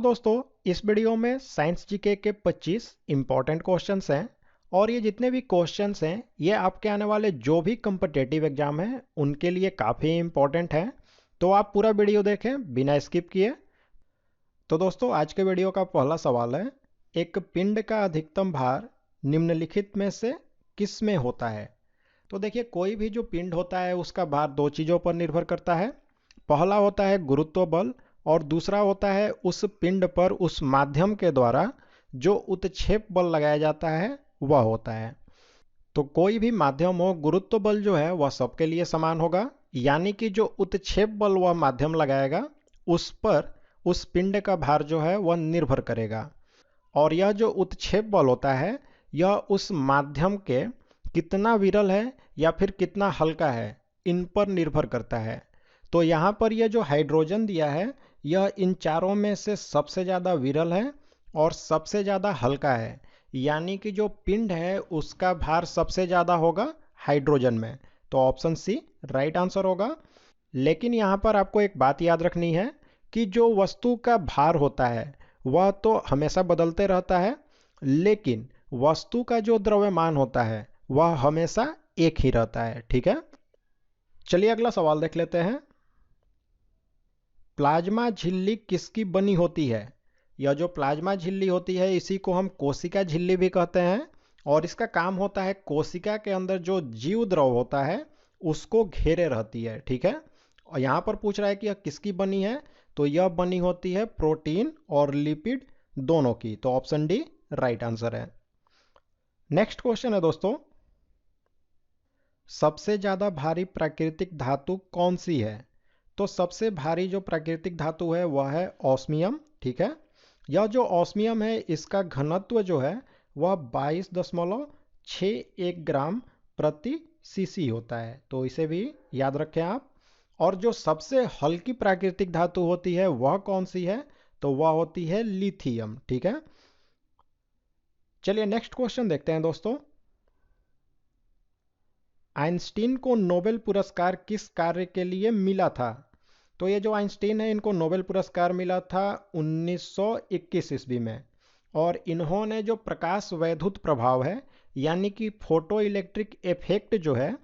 दोस्तों, इस वीडियो में साइंस जीके के 25 इंपॉर्टेंट क्वेश्चंस हैं और ये जितने भी क्वेश्चंस हैं ये आपके आने वाले जो भी कम्पिटिटिव एग्जाम हैं उनके लिए काफ़ी इंपॉर्टेंट हैं। तो आप पूरा वीडियो देखें बिना स्किप किए। तो दोस्तों, आज के वीडियो का पहला सवाल है, एक पिंड का अधिकतम भार निम्नलिखित में से किस में होता है? तो देखिए, कोई भी जो पिंड होता है उसका भार दो चीज़ों पर निर्भर करता है। पहला होता है गुरुत्व बल और दूसरा होता है उस पिंड पर उस माध्यम के द्वारा जो उत्क्षेप बल लगाया जाता है वह होता है। तो कोई भी माध्यम हो, गुरुत्व बल जो है वह सबके लिए समान होगा, यानी कि जो उत्क्षेप बल वह माध्यम लगाएगा उस पर उस पिंड का भार जो है वह निर्भर करेगा। और यह जो उत्क्षेप बल होता है यह उस माध्यम के कितना विरल है या फिर कितना हल्का है इन पर निर्भर करता है। तो यहाँ पर यह जो हाइड्रोजन दिया है यह इन चारों में से सबसे ज़्यादा विरल है और सबसे ज़्यादा हल्का है, यानी कि जो पिंड है उसका भार सबसे ज़्यादा होगा हाइड्रोजन में। तो ऑप्शन सी राइट आंसर होगा। लेकिन यहाँ पर आपको एक बात याद रखनी है कि जो वस्तु का भार होता है वह तो हमेशा बदलते रहता है, लेकिन वस्तु का जो द्रव्यमान होता है वह हमेशा एक ही रहता है। ठीक है, चलिए अगला सवाल देख लेते हैं। प्लाज्मा झिल्ली किसकी बनी होती है? यह जो प्लाज्मा झिल्ली होती है इसी को हम कोशिका झिल्ली भी कहते हैं और इसका काम होता है कोशिका के अंदर जो जीव द्रव होता है उसको घेरे रहती है। ठीक है, और यहाँ पर पूछ रहा है कि यह किसकी बनी है, तो यह बनी होती है प्रोटीन और लिपिड दोनों की। तो ऑप्शन डी राइट आंसर है। नेक्स्ट क्वेश्चन है दोस्तों, सबसे ज्यादा भारी प्राकृतिक धातु कौन सी है? तो सबसे भारी जो प्राकृतिक धातु है वह है ऑस्मियम। ठीक है, यह जो ऑस्मियम है इसका घनत्व जो है वह 22.61 ग्राम प्रति सीसी होता है, तो इसे भी याद रखें आप। और जो सबसे हल्की प्राकृतिक धातु होती है वह कौन सी है? तो वह होती है लिथियम। ठीक है, चलिए नेक्स्ट क्वेश्चन देखते हैं दोस्तों। आइंस्टीन को नोबेल पुरस्कार किस कार्य के लिए मिला था? तो ये जो आइंस्टीन है इनको नोबेल पुरस्कार मिला था 1921 ईस्वी में और इन्होंने जो प्रकाश वैद्युत प्रभाव है यानी कि फोटो इलेक्ट्रिक इफेक्ट जो है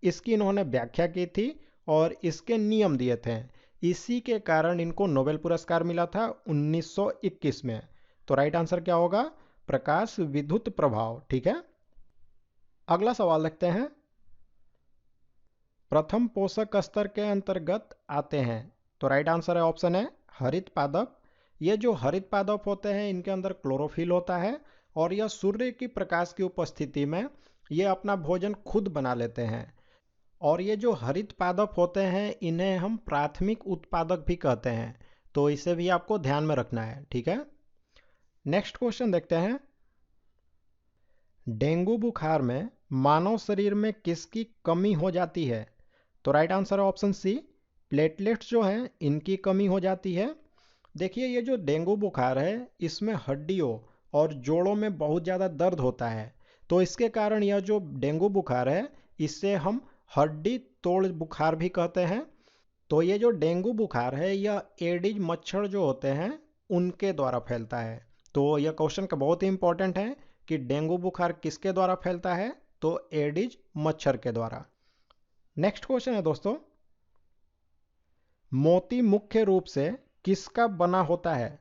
इसकी इन्होंने व्याख्या की थी और इसके नियम दिए थे। इसी के कारण इनको नोबेल पुरस्कार मिला था 1921 में। तो राइट आंसर क्या होगा? प्रकाश विद्युत प्रभाव। ठीक है, अगला सवाल देखते हैं। प्रथम पोषक स्तर के अंतर्गत आते हैं, तो राइट आंसर है ऑप्शन है हरित पादप। ये जो हरित पादप होते हैं इनके अंदर क्लोरोफिल होता है और यह सूर्य की प्रकाश की उपस्थिति में ये अपना भोजन खुद बना लेते हैं। और ये जो हरित पादप होते हैं इन्हें हम प्राथमिक उत्पादक भी कहते हैं, तो इसे भी आपको ध्यान में रखना है। ठीक है, नेक्स्ट क्वेश्चन देखते हैं। डेंगू बुखार में मानव शरीर में किसकी कमी हो जाती है? तो राइट आंसर है ऑप्शन सी प्लेटलेट्स जो हैं इनकी कमी हो जाती है। देखिए, ये जो डेंगू बुखार है इसमें हड्डियों और जोड़ों में बहुत ज़्यादा दर्द होता है, तो इसके कारण यह जो डेंगू बुखार है इसे हम हड्डी तोड़ बुखार भी कहते हैं। तो ये जो डेंगू बुखार है यह एडिज मच्छर जो होते हैं उनके द्वारा फैलता है। तो यह क्वेश्चन का बहुत ही इंपॉर्टेंट है कि डेंगू बुखार किसके द्वारा फैलता है? तो एडिज मच्छर के द्वारा। नेक्स्ट क्वेश्चन है दोस्तों, मोती मुख्य रूप से किसका बना होता है?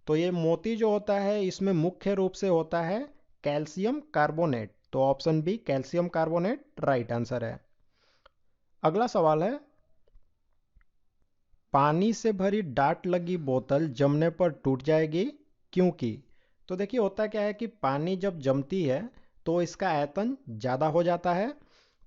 तो ये मोती जो होता है इसमें मुख्य रूप से होता है कैल्शियम कार्बोनेट। तो option B calcium carbonate right answer है। अगला सवाल है, पानी से भरी डाट लगी बोतल जमने पर टूट जाएगी क्योंकि? तो देखिए, होता क्या है कि पानी जब जमती है तो इसका आयतन ज़्यादा हो जाता है।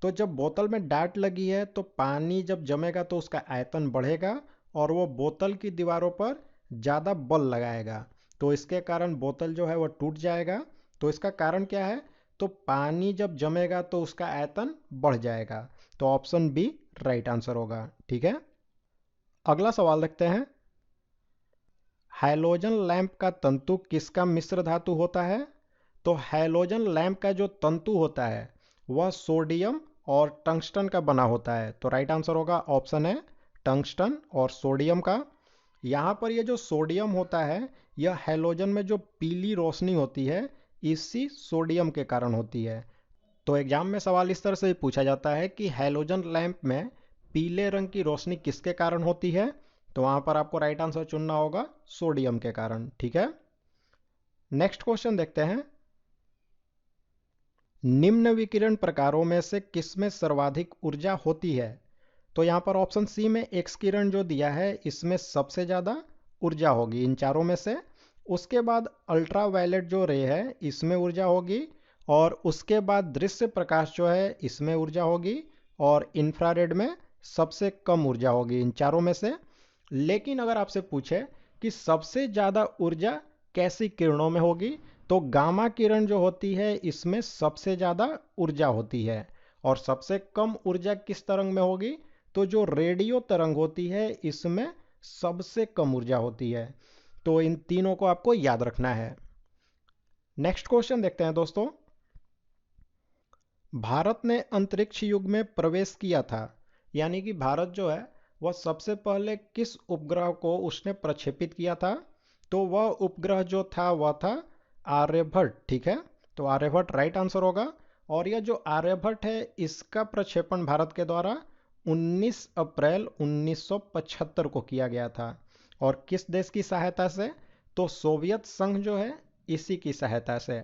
तो जब बोतल में डाट लगी है तो पानी जब जमेगा तो उसका आयतन बढ़ेगा और वो बोतल की दीवारों पर ज़्यादा बल लगाएगा, तो इसके कारण बोतल जो है वो टूट जाएगा। तो इसका कारण क्या है? तो पानी जब जमेगा तो उसका आयतन बढ़ जाएगा। तो ऑप्शन बी राइट आंसर होगा। ठीक है, अगला सवाल देखते हैं। हैलोजन लैंप का तंतु किसका मिश्र धातु होता है? तो हैलोजन लैंप का जो तंतु होता है वह सोडियम और टंगस्टन का बना होता है। तो राइट आंसर होगा ऑप्शन है टंगस्टन और सोडियम का। यहाँ पर ये जो सोडियम होता है, यह हैलोजन में जो पीली रोशनी होती है, इसी सोडियम के कारण होती है। तो एग्जाम में सवाल इस तरह से भी पूछा जाता है कि हैलोजन लैंप में पीले रंग की रोशनी किसके कारण होती है, तो वहां पर आपको राइट आंसर चुनना होगा सोडियम के कारण। ठीक है, नेक्स्ट क्वेश्चन देखते हैं। निम्न विकिरण प्रकारों में से किसमें सर्वाधिक ऊर्जा होती है? तो यहाँ पर ऑप्शन सी में एक्स किरण जो दिया है, इसमें सबसे ज़्यादा ऊर्जा होगी इन चारों में से। उसके बाद अल्ट्रा वायलेट जो रे है, इसमें ऊर्जा होगी। और उसके बाद दृश्य प्रकाश जो है, इसमें ऊर्जा होगी। और इंफ्रारेड में सबसे कम ऊर्जा होगी इन चारों में से। लेकिन अगर आपसे पूछे कि सबसे ज़्यादा ऊर्जा कैसी किरणों में होगी, तो गामा किरण जो होती है, इसमें सबसे ज़्यादा ऊर्जा होती है। और सबसे कम ऊर्जा किस तरंग में होगी, तो जो रेडियो तरंग होती है, इसमें सबसे कम ऊर्जा होती है। तो इन तीनों को आपको याद रखना है। नेक्स्ट क्वेश्चन देखते हैं दोस्तों। भारत ने अंतरिक्ष युग में प्रवेश किया था, यानी कि भारत जो है वह सबसे पहले किस उपग्रह को उसने प्रक्षेपित किया था? तो वह उपग्रह जो था वह था आर्यभट्ट। ठीक है, तो आर्यभट्ट राइट आंसर होगा। और यह जो आर्यभट्ट है, इसका प्रक्षेपण भारत के द्वारा 19 अप्रैल 1975 को किया गया था। और किस देश की सहायता से? तो सोवियत संघ जो है, इसी की सहायता से।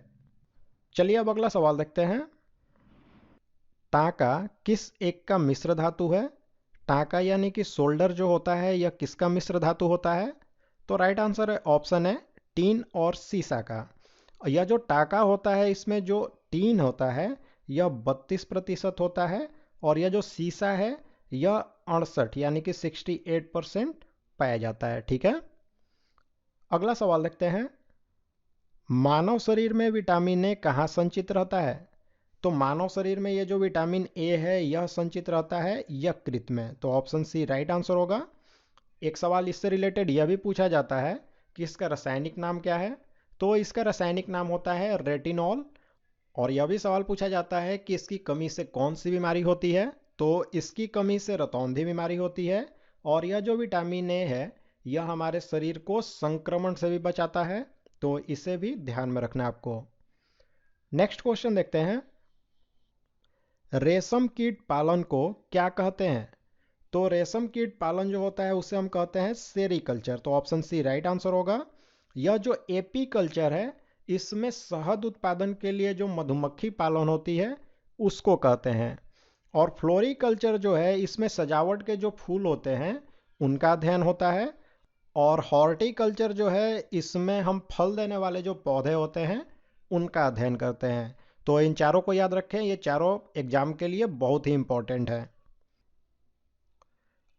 चलिए अब अगला सवाल देखते हैं। टांका किस एक का मिश्र धातु है? टांका यानी कि सोल्डर जो होता है, यह किसका मिश्र धातु होता है? तो राइट आंसर है ऑप्शन है टीन और सीसा का। यह जो टांका होता है, इसमें जो टीन होता है यह 32% होता है। और यह जो सीसा है यह 68 यानी कि 68% पाया जाता है। ठीक है, अगला सवाल देखते हैं। मानव शरीर में विटामिन ए कहाँ संचित रहता है? तो मानव शरीर में ये जो विटामिन ए है, यह संचित रहता है यकृत में। तो ऑप्शन सी राइट आंसर होगा। एक सवाल इससे रिलेटेड यह भी पूछा जाता है कि इसका रासायनिक नाम क्या है? तो इसका रासायनिक नाम होता है रेटिनॉल। और यह भी सवाल पूछा जाता है कि इसकी कमी से कौन सी बीमारी होती है? तो इसकी कमी से रतौंधी बीमारी होती है। और यह जो विटामिन ए है, यह हमारे शरीर को संक्रमण से भी बचाता है। तो इसे भी ध्यान में रखना आपको। नेक्स्ट क्वेश्चन देखते हैं। रेशम कीट पालन को क्या कहते हैं? तो रेशम कीट पालन जो होता है, उसे हम कहते हैं सेरीकल्चर। तो ऑप्शन सी राइट आंसर होगा। यह जो एपी कल्चर है, इसमें शहद उत्पादन के लिए जो मधुमक्खी पालन होती है, उसको कहते हैं। और फ्लोरिकल्चर जो है, इसमें सजावट के जो फूल होते हैं, उनका अध्ययन होता है। और हॉर्टिकल्चर जो है, इसमें हम फल देने वाले जो पौधे होते हैं, उनका अध्ययन करते हैं। तो इन चारों को याद रखें, ये चारों एग्जाम के लिए बहुत ही इंपॉर्टेंट है।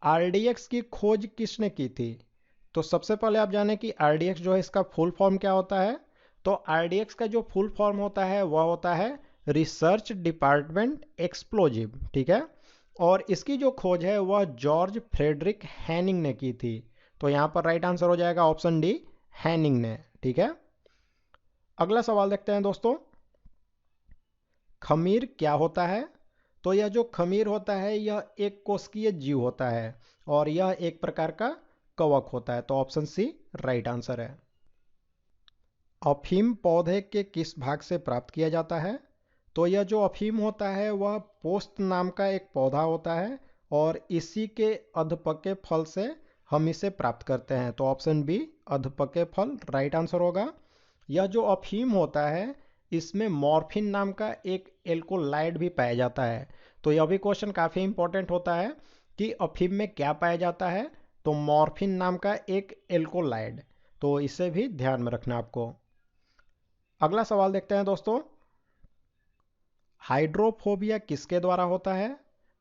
आरडीएक्स की खोज किसने की थी? तो सबसे पहले आप जानें कि आरडीएक्स जो है, इसका फुल फॉर्म क्या होता है। तो आरडीएक्स का जो फुल फॉर्म होता है, वह होता है रिसर्च डिपार्टमेंट एक्सप्लोजिव। ठीक है, और इसकी जो खोज है वह जॉर्ज फ्रेडरिक हैनिंग ने की थी। तो यहां पर राइट आंसर हो जाएगा ऑप्शन डी, हैनिंग ने। ठीक है, अगला सवाल देखते हैं दोस्तों। खमीर क्या होता है? तो यह जो खमीर होता है, यह एक कोशिकीय जीव होता है। और यह एक प्रकार का कवक होता है। तो ऑप्शन सी राइट आंसर है। अफीम पौधे के किस भाग से प्राप्त किया जाता है? तो यह जो अफीम होता है, वह पोस्त नाम का एक पौधा होता है। और इसी के अधपके फल से हम इसे प्राप्त करते हैं। तो ऑप्शन बी अधपके फल राइट आंसर होगा। यह जो अफीम होता है, इसमें मॉर्फिन नाम का एक एल्कोलाइड भी पाया जाता है। तो यह भी क्वेश्चन काफ़ी इंपॉर्टेंट होता है कि अफीम में क्या पाया जाता है। तो मॉर्फिन नाम का एक एल्कोलाइड। तो इसे भी ध्यान में रखना आपको। अगला सवाल देखते हैं दोस्तों। हाइड्रोफोबिया किसके द्वारा होता है?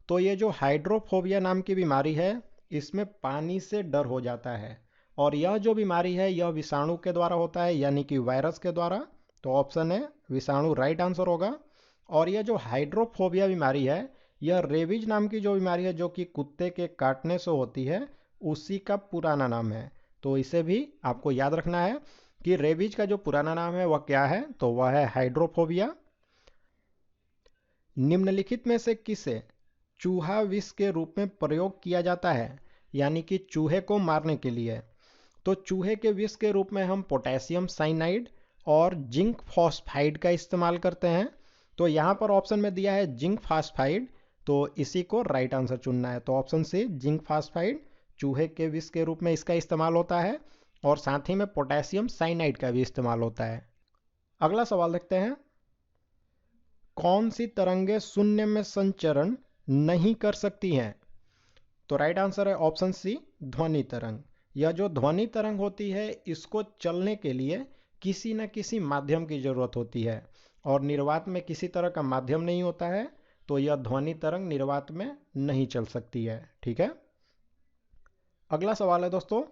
तो ये जो हाइड्रोफोबिया नाम की बीमारी है, इसमें पानी से डर हो जाता है। और यह जो बीमारी है, यह विषाणु के द्वारा होता है, यानी कि वायरस के द्वारा। तो ऑप्शन है विषाणु राइट आंसर होगा। और यह जो हाइड्रोफोबिया बीमारी है, यह रेबीज नाम की जो बीमारी है, जो कि कुत्ते के काटने से होती है, उसी का पुराना नाम है। तो इसे भी आपको याद रखना है कि रेबीज का जो पुराना नाम है वह क्या है। तो वह है हाइड्रोफोबिया। निम्नलिखित में से किसे चूहा विष के रूप में प्रयोग किया जाता है, यानी कि चूहे को मारने के लिए? तो चूहे के विष के रूप में हम पोटेशियम साइनाइड और जिंक फॉस्फाइड का इस्तेमाल करते हैं। तो यहाँ पर ऑप्शन में दिया है जिंक फॉस्फाइड, तो इसी को राइट आंसर चुनना है। तो ऑप्शन सी जिंक फॉस्फाइड चूहे के विष के रूप में इसका इस्तेमाल होता है और साथ ही में पोटेशियम साइनाइड का भी इस्तेमाल होता है। अगला सवाल देखते हैं, कौन सी तरंगे शून्य में संचरण नहीं कर सकती हैं? तो राइट आंसर है ऑप्शन सी ध्वनि तरंग। यह जो ध्वनि तरंग होती है इसको चलने के लिए किसी न किसी माध्यम की जरूरत होती है और निर्वात में किसी तरह का माध्यम नहीं होता है, तो यह ध्वनि तरंग निर्वात में नहीं चल सकती है। ठीक है, अगला सवाल है दोस्तों,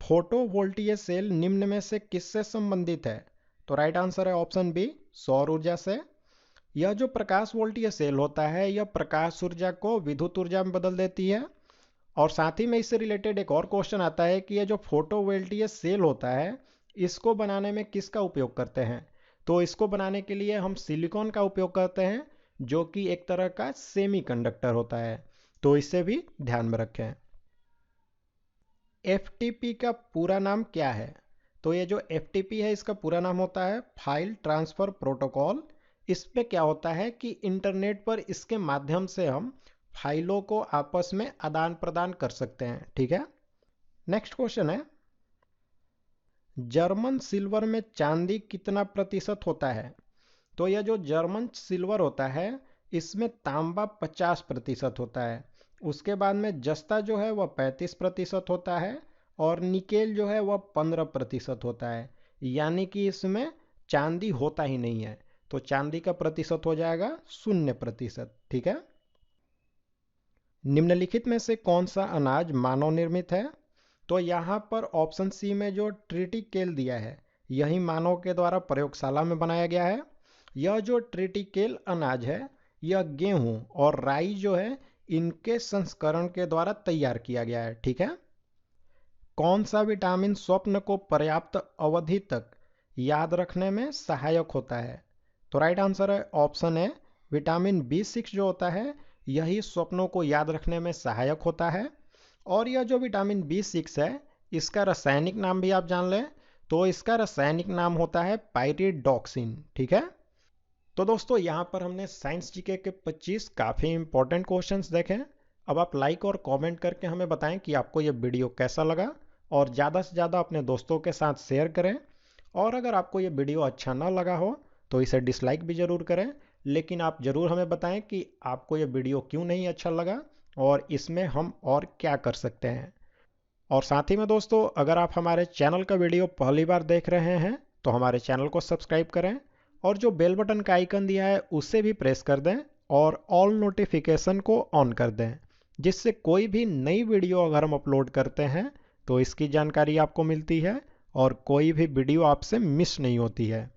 फोटोवोल्टीय सेल निम्न में से किससे संबंधित है? तो राइट आंसर है ऑप्शन बी सौर ऊर्जा से। यह जो प्रकाश वोल्टीय सेल होता है यह प्रकाश ऊर्जा को विद्युत ऊर्जा में बदल देती है। और साथ ही में इससे रिलेटेड एक और क्वेश्चन आता है कि यह जो फोटोवोल्टीय सेल होता है इसको बनाने में किसका उपयोग करते हैं? तो इसको बनाने के लिए हम सिलिकॉन का उपयोग करते हैं जो कि एक तरह का सेमीकंडक्टर होता है, तो इसे भी ध्यान में रखें। FTP का पूरा नाम क्या है? तो ये जो FTP है इसका पूरा नाम होता है फाइल ट्रांसफर प्रोटोकॉल। इसमें क्या होता है कि इंटरनेट पर इसके माध्यम से हम फाइलों को आपस में आदान प्रदान कर सकते हैं। ठीक है, नेक्स्ट क्वेश्चन है, जर्मन सिल्वर में चांदी कितना प्रतिशत होता है? तो यह जो जर्मन सिल्वर होता है इसमें तांबा 50% होता है, उसके बाद में जस्ता जो है वह 35% होता है और निकेल जो है वह 15% होता है, यानी कि इसमें चांदी होता ही नहीं है। तो चांदी का प्रतिशत हो जाएगा 0%। ठीक है, निम्नलिखित में से कौन सा अनाज मानव निर्मित है? तो यहाँ पर ऑप्शन सी में जो ट्रिटिकेल दिया है यही मानव के द्वारा प्रयोगशाला में बनाया गया है। यह जो ट्रिटिकेल अनाज है यह गेहूं और राई जो है इनके संस्करण के द्वारा तैयार किया गया है। ठीक है, कौन सा विटामिन स्वप्न को पर्याप्त अवधि तक याद रखने में सहायक होता है? तो राइट आंसर है ऑप्शन ए विटामिन B6 जो होता है यही स्वप्नों को याद रखने में सहायक होता है। और यह जो विटामिन B6 है इसका रासायनिक नाम भी आप जान लें, तो इसका रासायनिक नाम होता है पायरिडॉक्सिन। ठीक है, तो दोस्तों यहाँ पर हमने साइंस जीके के 25 काफ़ी इंपॉर्टेंट क्वेश्चंस देखे। अब आप लाइक और कमेंट करके हमें बताएं कि आपको ये वीडियो कैसा लगा और ज़्यादा से ज़्यादा अपने दोस्तों के साथ शेयर करें। और अगर आपको ये वीडियो अच्छा ना लगा हो तो इसे डिसलाइक भी ज़रूर करें, लेकिन आप ज़रूर हमें बताएं कि आपको ये वीडियो क्यों नहीं अच्छा लगा और इसमें हम और क्या कर सकते हैं। और साथ ही में दोस्तों अगर आप हमारे चैनल का वीडियो पहली बार देख रहे हैं तो हमारे चैनल को सब्सक्राइब करें और जो बेल बटन का आइकन दिया है उसे भी प्रेस कर दें और ऑल नोटिफिकेशन को ऑन कर दें, जिससे कोई भी नई वीडियो अगर हम अपलोड करते हैं तो इसकी जानकारी आपको मिलती है और कोई भी वीडियो आपसे मिस नहीं होती है।